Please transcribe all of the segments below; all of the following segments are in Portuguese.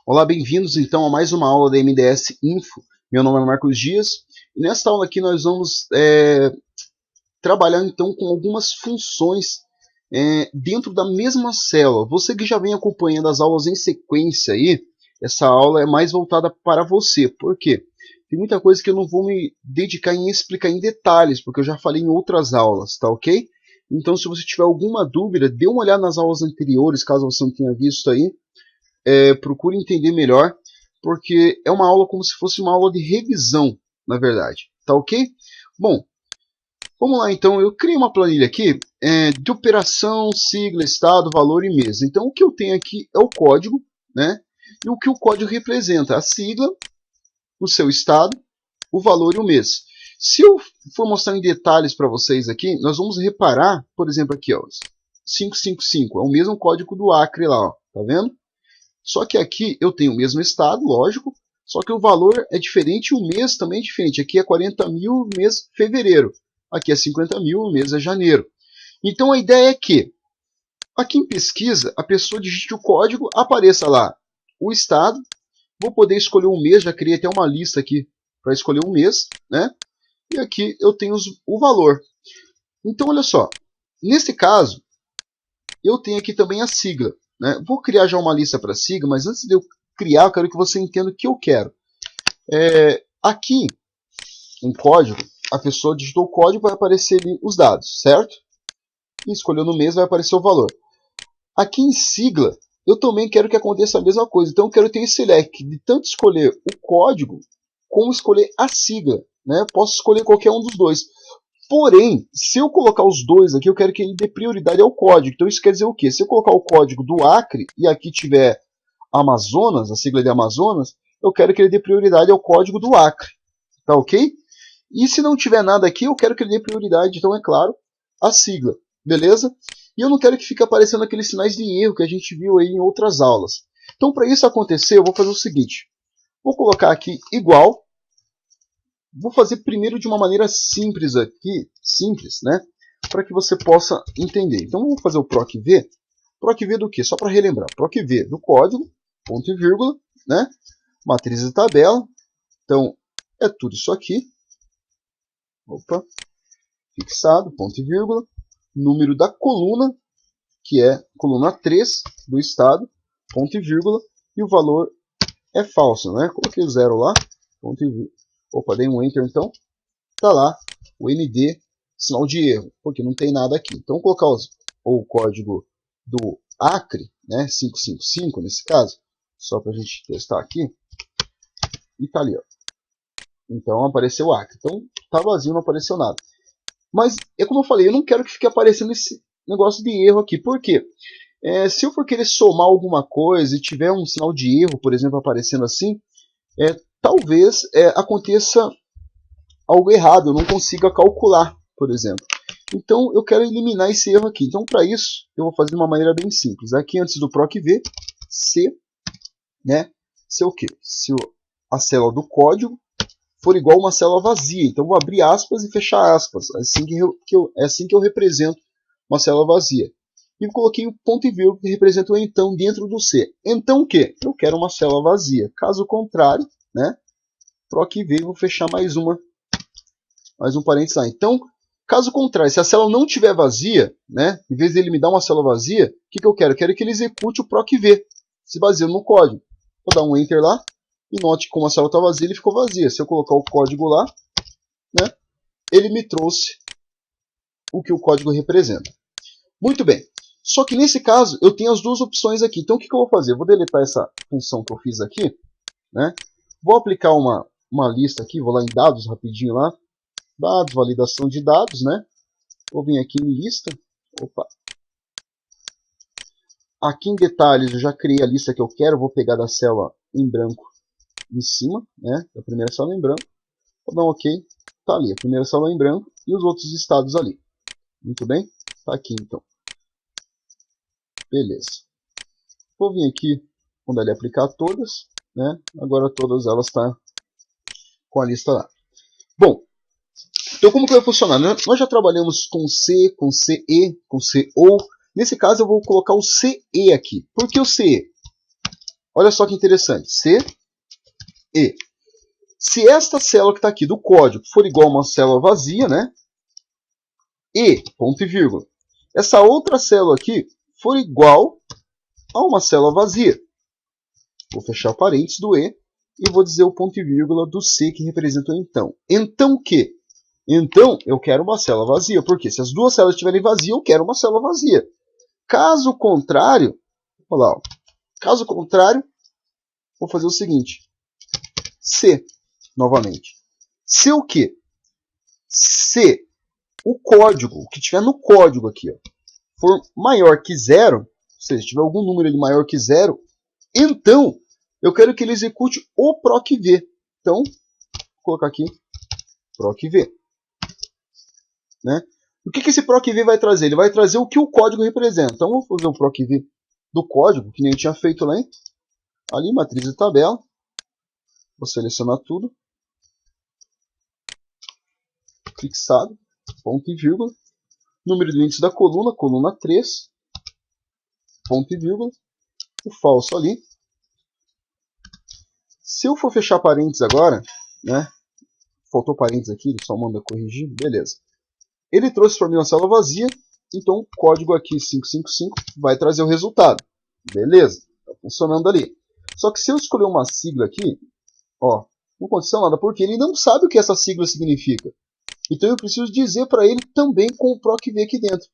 Olá, bem-vindos então a mais uma aula da MDS Info. Meu nome é Marcos Dias e nesta aula aqui nós vamos trabalhar então com algumas funções dentro da mesma célula. Você que já vem acompanhando as aulas em sequência aí, essa aula é mais voltada para você. Por quê? Tem muita coisa que eu não vou me dedicar em explicar em detalhes, porque eu já falei em outras aulas, tá ok? Então, se você tiver alguma dúvida, dê uma olhada nas aulas anteriores, caso você não tenha visto aí. Procure entender melhor, porque é uma aula como se fosse uma aula de revisão, na verdade. Tá ok? Bom, vamos lá então. Eu criei uma planilha aqui de operação, sigla, estado, valor e mês. Então, o que eu tenho aqui é o código, né? E o que o código representa? A sigla, o seu estado, o valor e o mês. Se eu for mostrar em detalhes para vocês aqui, nós vamos reparar, por exemplo, aqui, ó, 555, é o mesmo código do Acre lá, ó, tá vendo? Só que aqui eu tenho o mesmo estado, lógico, só que o valor é diferente e o mês também é diferente. Aqui é 40 mil, mês fevereiro. Aqui é 50 mil, o mês é janeiro. Então a ideia é que, aqui em pesquisa, a pessoa digite o código, apareça lá o estado. Vou poder escolher um mês, já criei até uma lista aqui para escolher um mês, né? E aqui eu tenho o valor. Então olha só, nesse caso, eu tenho aqui também a sigla. Né? Vou criar já uma lista para sigla, mas antes de eu criar, eu quero que você entenda o que eu quero. Aqui, em código, a pessoa digitou o código, vai aparecer ali os dados, certo? E escolheu no mês, vai aparecer o valor. Aqui em sigla, eu também quero que aconteça a mesma coisa. Então, eu quero ter esse leque de tanto escolher o código, como escolher a sigla. Né? Posso escolher qualquer um dos dois. Porém, se eu colocar os dois aqui, eu quero que ele dê prioridade ao código. Então isso quer dizer o quê? Se eu colocar o código do Acre e aqui tiver Amazonas, a sigla de Amazonas, eu quero que ele dê prioridade ao código do Acre. Tá ok? E se não tiver nada aqui, eu quero que ele dê prioridade, então é claro, à sigla. Beleza? E eu não quero que fique aparecendo aqueles sinais de erro que a gente viu aí em outras aulas. Então para isso acontecer, eu vou fazer o seguinte. Vou colocar aqui igual. Vou fazer primeiro de uma maneira simples aqui, né? Para que você possa entender. Então vamos fazer o proc-v. Proc-v do que? Só para relembrar. Proc-v do código, ponto e vírgula, né? Matriz de tabela. Então é tudo isso aqui. Opa. Fixado, ponto e vírgula. Número da coluna, que é coluna 3 do estado, ponto e vírgula. E o valor é falso, né? Coloquei o 0 lá, ponto e vírgula. Opa, dei um Enter então. Tá lá o ND, sinal de erro, porque não tem nada aqui. Então, vou colocar o código do Acre, né, 555 nesse caso, só para a gente testar aqui. E tá ali, ó. Então, apareceu o Acre. Então, tá vazio, não apareceu nada. Mas, é como eu falei, eu não quero que fique aparecendo esse negócio de erro aqui. Por quê? Se eu for querer somar alguma coisa e tiver um sinal de erro, por exemplo, aparecendo assim, talvez aconteça algo errado, eu não consiga calcular, por exemplo. Então eu quero eliminar esse erro aqui. Então para isso eu vou fazer de uma maneira bem simples. Aqui antes do proc-v, se, né, se o quê? Se a célula do código for igual a uma célula vazia. Então eu vou abrir aspas e fechar aspas. É assim que eu represento uma célula vazia. E coloquei o ponto e vírgula que representa o então dentro do C. Então o quê? Eu quero uma célula vazia. Caso contrário, né, proc-v, vou fechar mais um parênteses lá. Então, caso contrário, se a célula não estiver vazia, né, em vez de ele me dar uma célula vazia, o que eu quero? Eu quero que ele execute o proc-v, se baseando no código. Vou dar um Enter lá, e note que como a célula está vazia, ele ficou vazia. Se eu colocar o código lá, né, ele me trouxe o que o código representa. Muito bem. Só que nesse caso, eu tenho as duas opções aqui. Então, o que eu vou fazer? Eu vou deletar essa função que eu fiz aqui, né, vou aplicar uma lista aqui, vou lá em dados rapidinho lá, dados, validação de dados, né? Vou vir aqui em lista. Opa. Aqui em detalhes eu já criei a lista que eu quero. Vou pegar da célula em branco em cima, né? Da primeira célula em branco. Vou dar um OK. Tá ali, a primeira célula em branco e os outros estados ali. Muito bem? Tá aqui então. Beleza. Vou vir aqui quando ele aplicar todas, né? Agora todas elas estão com a lista lá. Bom, então como que vai funcionar? Nós já trabalhamos com C, com CE, com CO. Nesse caso eu vou colocar o CE aqui. Por que o CE? Olha só que interessante. C, E. Se esta célula que está aqui do código for igual a uma célula vazia, né? E, ponto e vírgula. Essa outra célula aqui for igual a uma célula vazia. Vou fechar parênteses do E e vou dizer o ponto e vírgula do C que representa o então. Então o quê? Então eu quero uma célula vazia. Porque se as duas células estiverem vazias, eu quero uma célula vazia. Caso contrário, olha lá, ó. Caso contrário, vou fazer o seguinte. C, novamente. Se o quê? Se o código, o que tiver no código aqui, ó, for maior que zero, ou seja, se tiver algum número ali maior que zero, então eu quero que ele execute o procv. Então, vou colocar aqui procv. Né? O que esse procv vai trazer? Ele vai trazer o que o código representa. Então, vou fazer o procv do código, que nem eu tinha feito lá, hein? Ali, matriz e tabela. Vou selecionar tudo. Fixado, ponto e vírgula. Número do índice da coluna, coluna 3. Ponto e vírgula. O falso ali. Se eu for fechar parênteses agora, né? Faltou parênteses aqui, ele só manda corrigir, beleza. Ele trouxe para mim uma célula vazia, então o código aqui 555 vai trazer o resultado. Beleza, está funcionando ali. Só que se eu escolher uma sigla aqui, ó, não aconteceu nada, porque ele não sabe o que essa sigla significa. Então eu preciso dizer para ele também com o procv aqui dentro.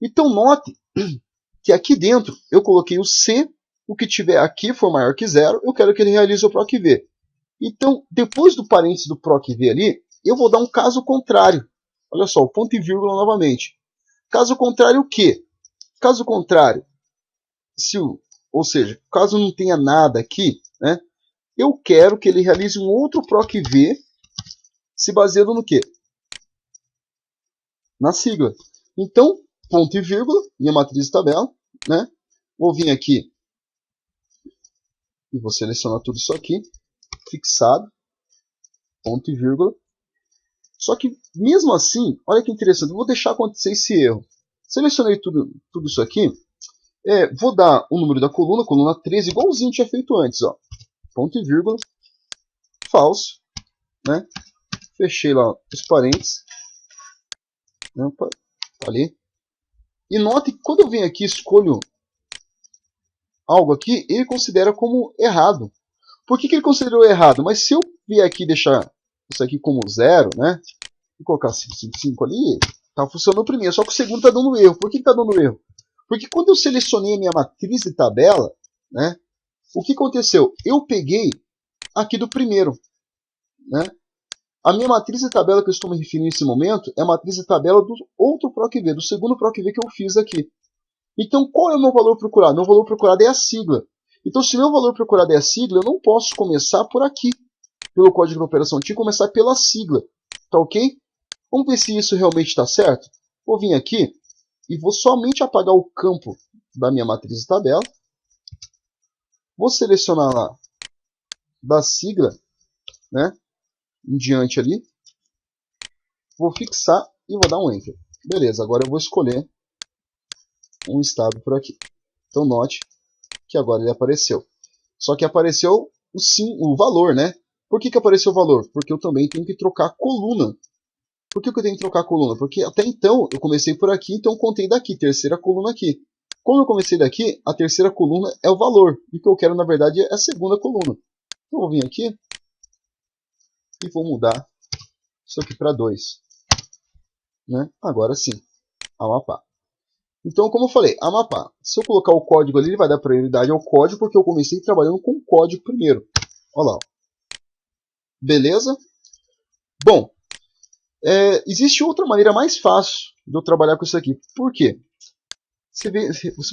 Então note que aqui dentro eu coloquei o C, o que tiver aqui for maior que zero, eu quero que ele realize o procv. Então, depois do parênteses do procv ali, eu vou dar um caso contrário. Olha só, o ponto e vírgula novamente. Caso contrário o quê? Caso contrário, ou seja, caso não tenha nada aqui, né, eu quero que ele realize um outro procv se baseando no quê? Na sigla. Então, ponto e vírgula, minha matriz de tabela, né? Vou vir aqui e vou selecionar tudo isso aqui, fixado, ponto e vírgula. Só que, mesmo assim, olha que interessante, eu vou deixar acontecer esse erro. Selecionei tudo isso aqui, vou dar o número da coluna 13, igualzinho tinha feito antes, ó. Ponto e vírgula, falso, né? Fechei lá os parênteses, né? Tá ali. E note que quando eu venho aqui e escolho algo aqui, ele considera como errado. Por que ele considerou errado? Mas se eu vier aqui e deixar isso aqui como zero, né? Vou colocar 555 ali, tá funcionando primeiro, só que o segundo está dando erro. Por que está dando erro? Porque quando eu selecionei a minha matriz de tabela, né, o que aconteceu? Eu peguei aqui do primeiro. Né? A minha matriz de tabela que eu estou me referindo nesse momento é a matriz de tabela do outro procv, do segundo procv que eu fiz aqui. Então, qual é o meu valor procurado? Meu valor procurado é a sigla. Então, se o meu valor procurado é a sigla, eu não posso começar por aqui, pelo código de operação. Eu tinha que começar pela sigla. Tá ok? Vamos ver se isso realmente está certo. Vou vir aqui e vou somente apagar o campo da minha matriz de tabela. Vou selecionar lá da sigla, né, em diante ali. Vou fixar e vou dar um Enter. Beleza, agora eu vou escolher um estado por aqui. Então note que agora ele apareceu. Só que apareceu o valor, né? Por que apareceu o valor? Porque eu também tenho que trocar a coluna. Por que eu tenho que trocar a coluna? Porque até então eu comecei por aqui, então eu contei daqui, terceira coluna aqui. Como eu comecei daqui, a terceira coluna é o valor. E o que eu quero, na verdade, é a segunda coluna. Então eu vou vir aqui e vou mudar isso aqui para 2. Né? Agora sim, Amapá. Então, como eu falei, Amapá. Se eu colocar o código ali, ele vai dar prioridade ao código, porque eu comecei trabalhando com o código primeiro. Olha lá. Beleza? Bom, existe outra maneira mais fácil de eu trabalhar com isso aqui. Por quê? Se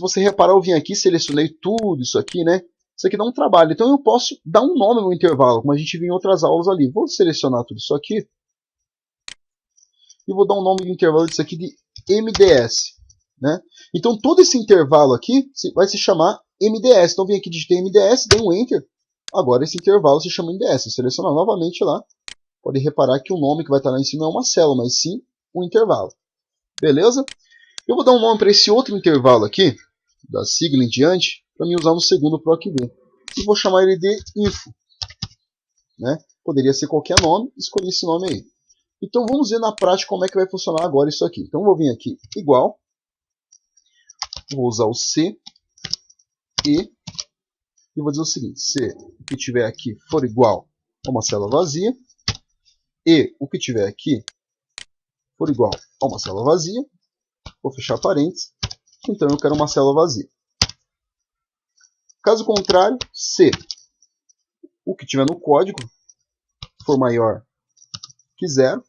você reparar, eu vim aqui, selecionei tudo isso aqui, né? Isso aqui dá um trabalho. Então eu posso dar um nome no intervalo, como a gente viu em outras aulas ali. Vou selecionar tudo isso aqui. E vou dar um nome de intervalo disso aqui de MDS. Né? Então todo esse intervalo aqui vai se chamar MDS. Então vem aqui, digitei MDS, dei um Enter. Agora esse intervalo se chama MDS. Selecionar novamente lá. Pode reparar que o nome que vai estar lá em cima não é uma célula, mas sim um intervalo. Beleza? Eu vou dar um nome para esse outro intervalo aqui, da sigla em diante, para mim usar no segundo procv. e vou chamar ele de info. Né? Poderia ser qualquer nome, escolhi esse nome aí. Então vamos ver na prática como é que vai funcionar agora isso aqui. Então vou vir aqui igual, vou usar o C, e vou dizer o seguinte, se o que tiver aqui for igual a uma célula vazia, e o que tiver aqui for igual a uma célula vazia, vou fechar parênteses, então eu quero uma célula vazia. Caso contrário, se o que tiver no código for maior que zero,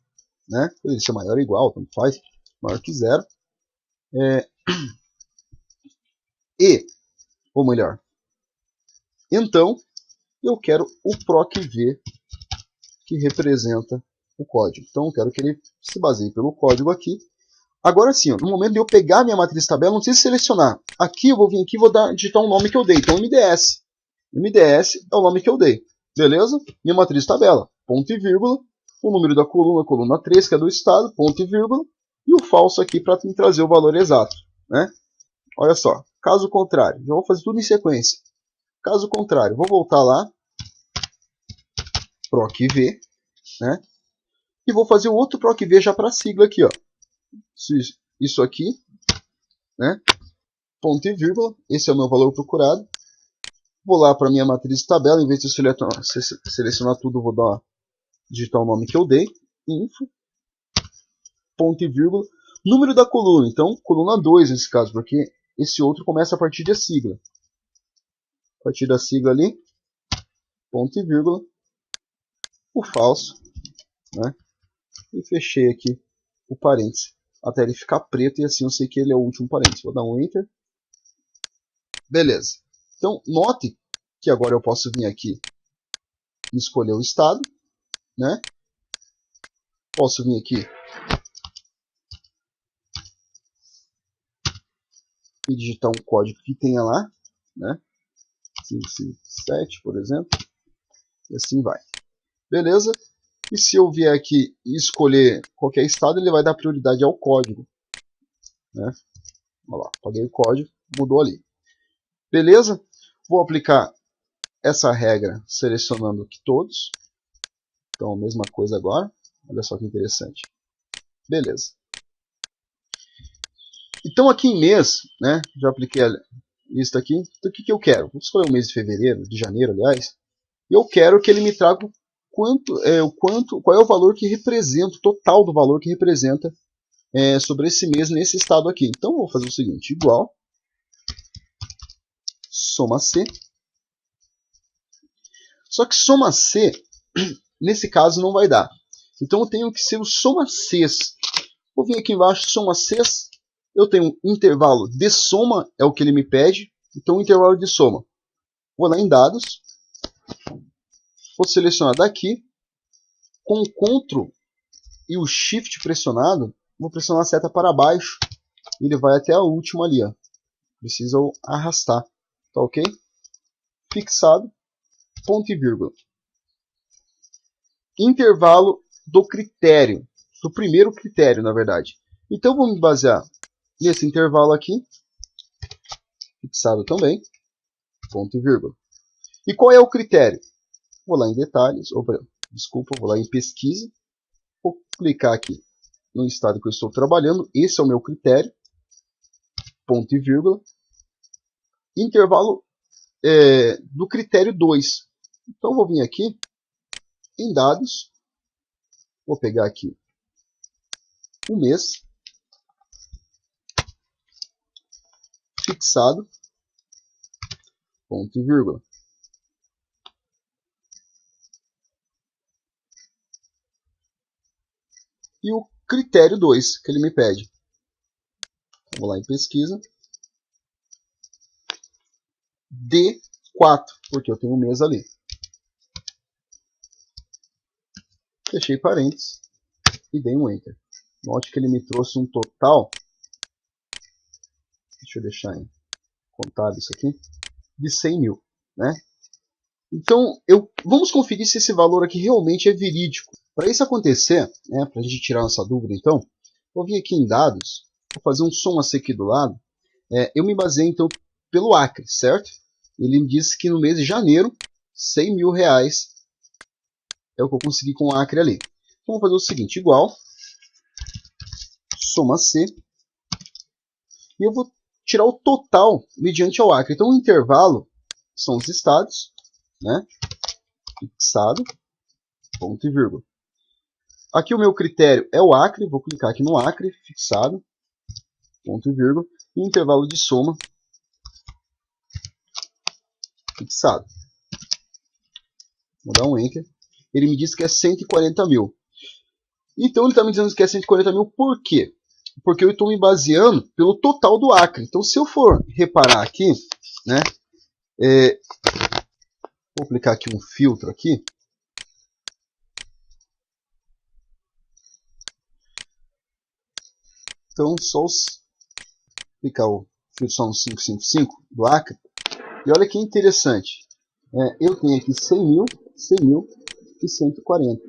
né? Poderia ser maior ou igual, tanto faz, maior que zero, ou melhor, então eu quero o proc_v que representa o código. Então eu quero que ele se baseie pelo código aqui. Agora sim, no momento de eu pegar minha matriz tabela, não preciso selecionar. Aqui eu vou vir aqui e vou digitar um nome que eu dei. Então MDS. MDS é o nome que eu dei. Beleza? Minha matriz tabela. Ponto e vírgula. O número da coluna, coluna 3, que é do estado. Ponto e vírgula. E o falso aqui para me trazer o valor exato. Né? Olha só. Caso contrário, eu vou fazer tudo em sequência. Caso contrário, vou voltar lá. proc_v. Né? E vou fazer o outro proc_v já para a sigla aqui. Ó. Isso aqui, né? Ponto e vírgula, esse é o meu valor procurado. Vou lá para a minha matriz tabela, em vez de selecionar tudo, vou digitar o nome que eu dei, info, ponto e vírgula, número da coluna, então coluna 2 nesse caso, porque esse outro começa a partir da sigla. A partir da sigla ali, ponto e vírgula, o falso, né? E fechei aqui o parênteses, até ele ficar preto e assim eu sei que ele é o último parênteses. Vou dar um Enter. Beleza. Então, note que agora eu posso vir aqui e escolher o estado, né? Posso vir aqui e digitar um código que tenha lá, né? 557, por exemplo, e assim vai. Beleza? E se eu vier aqui e escolher qualquer estado, ele vai dar prioridade ao código, né? Olha lá, apaguei o código, mudou ali. Beleza? Vou aplicar essa regra selecionando aqui todos. Então, a mesma coisa agora. Olha só que interessante. Beleza. Então, aqui em mês, né, já apliquei a lista aqui. Então, o que eu quero? Vou escolher o mês de fevereiro, de janeiro, aliás. E eu quero que ele me traga qual é o valor que representa, o total do valor que representa sobre esse mês nesse estado aqui. Então, eu vou fazer o seguinte, igual, soma C. Só que soma C, nesse caso, não vai dar. Então, eu tenho que ser o soma Cs. Vou vir aqui embaixo, soma Cs. Eu tenho um intervalo de soma, é o que ele me pede. Então, o intervalo de soma. Vou lá em dados. Vou selecionar daqui. Com o CTRL e o SHIFT pressionado, vou pressionar a seta para baixo. E ele vai até a última ali. Ó. Precisa arrastar. Tá ok? Fixado. Ponto e vírgula. Intervalo do critério. Do primeiro critério, na verdade. Então, vou me basear nesse intervalo aqui. Fixado também. Ponto e vírgula. E qual é o critério? Vou lá em detalhes. Vou lá em pesquisa. Vou clicar aqui no estado que eu estou trabalhando. Esse é o meu critério. Ponto e vírgula. Intervalo do critério 2. Então, vou vir aqui em dados. Vou pegar aqui o mês. Fixado. Ponto e vírgula. E o critério 2 que ele me pede. Vou lá em pesquisa. D4, porque eu tenho um mês ali. Fechei parênteses e dei um Enter. Note que ele me trouxe um total, deixa eu deixar contado isso aqui, de 100 mil. Né? Então, vamos conferir se esse valor aqui realmente é verídico. Para isso acontecer, né, para a gente tirar nossa dúvida, então, vou vir aqui em dados, vou fazer um soma C aqui do lado. Eu me baseei, então, pelo Acre, certo? Ele me disse que no mês de janeiro, R$ 100.000 é o que eu consegui com o Acre ali. Então, vamos fazer o seguinte, igual, soma C, e eu vou tirar o total mediante ao Acre. Então, o intervalo são os estados, né? Fixado, ponto e vírgula. Aqui o meu critério é o Acre, vou clicar aqui no Acre, fixado, ponto e vírgula, e intervalo de soma, fixado. Vou dar um Enter. Ele me disse que é 140 mil. Então ele está me dizendo que é 140 mil por quê? Porque eu estou me baseando pelo total do Acre. Então se eu for reparar aqui, né, vou aplicar aqui um filtro aqui. Então só aplicar o filtro só no 555 do Acre. E olha que interessante. Eu tenho aqui 100 mil e 140.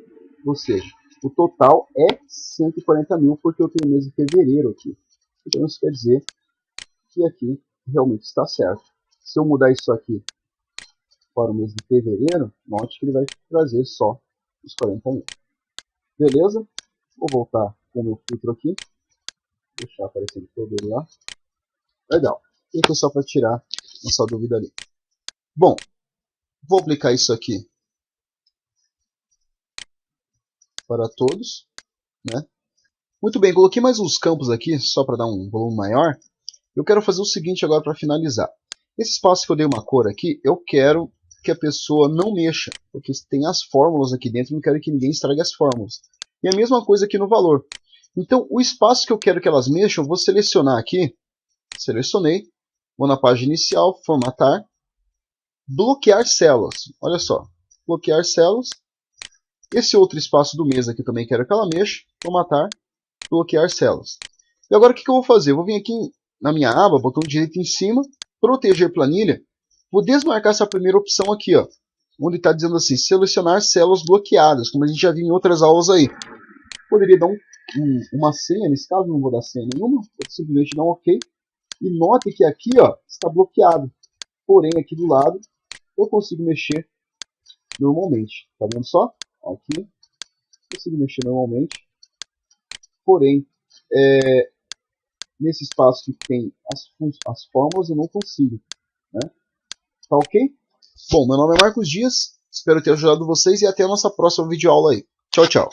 Ou seja, o total é 140 mil porque eu tenho o mês de fevereiro aqui. Então isso quer dizer que aqui realmente está certo. Se eu mudar isso aqui para o mês de fevereiro, note que ele vai trazer só os 40 mil. Beleza? Vou voltar com o meu filtro aqui. Deixar aparecendo todo ele lá. Legal. E foi só para tirar essa dúvida ali. Bom, vou aplicar isso aqui para todos, né? Muito bem, coloquei mais uns campos aqui, só para dar um volume maior. Eu quero fazer o seguinte agora para finalizar. Esse espaço que eu dei uma cor aqui, eu quero que a pessoa não mexa, porque tem as fórmulas aqui dentro, não quero que ninguém estrague as fórmulas. E a mesma coisa aqui no valor. Então, o espaço que eu quero que elas mexam, eu vou selecionar aqui, selecionei, vou na página inicial, formatar, bloquear células. Olha só, bloquear células. Esse outro espaço do mês aqui também quero que ela mexa, formatar, bloquear células. E agora o que eu vou fazer? Eu vou vir aqui na minha aba, botão direito em cima, proteger planilha, vou desmarcar essa primeira opção aqui, ó, onde está dizendo assim, selecionar células bloqueadas, como a gente já viu em outras aulas aí. Poderia dar uma senha, nesse caso não vou dar senha nenhuma, vou simplesmente dar um OK, e note que aqui ó, está bloqueado, porém aqui do lado eu consigo mexer normalmente, tá vendo só? Aqui, consigo mexer normalmente, porém, nesse espaço que tem as fórmulas eu não consigo, né? Tá ok? Bom, meu nome é Marcos Dias, espero ter ajudado vocês e até a nossa próxima videoaula aí. Tchau, tchau.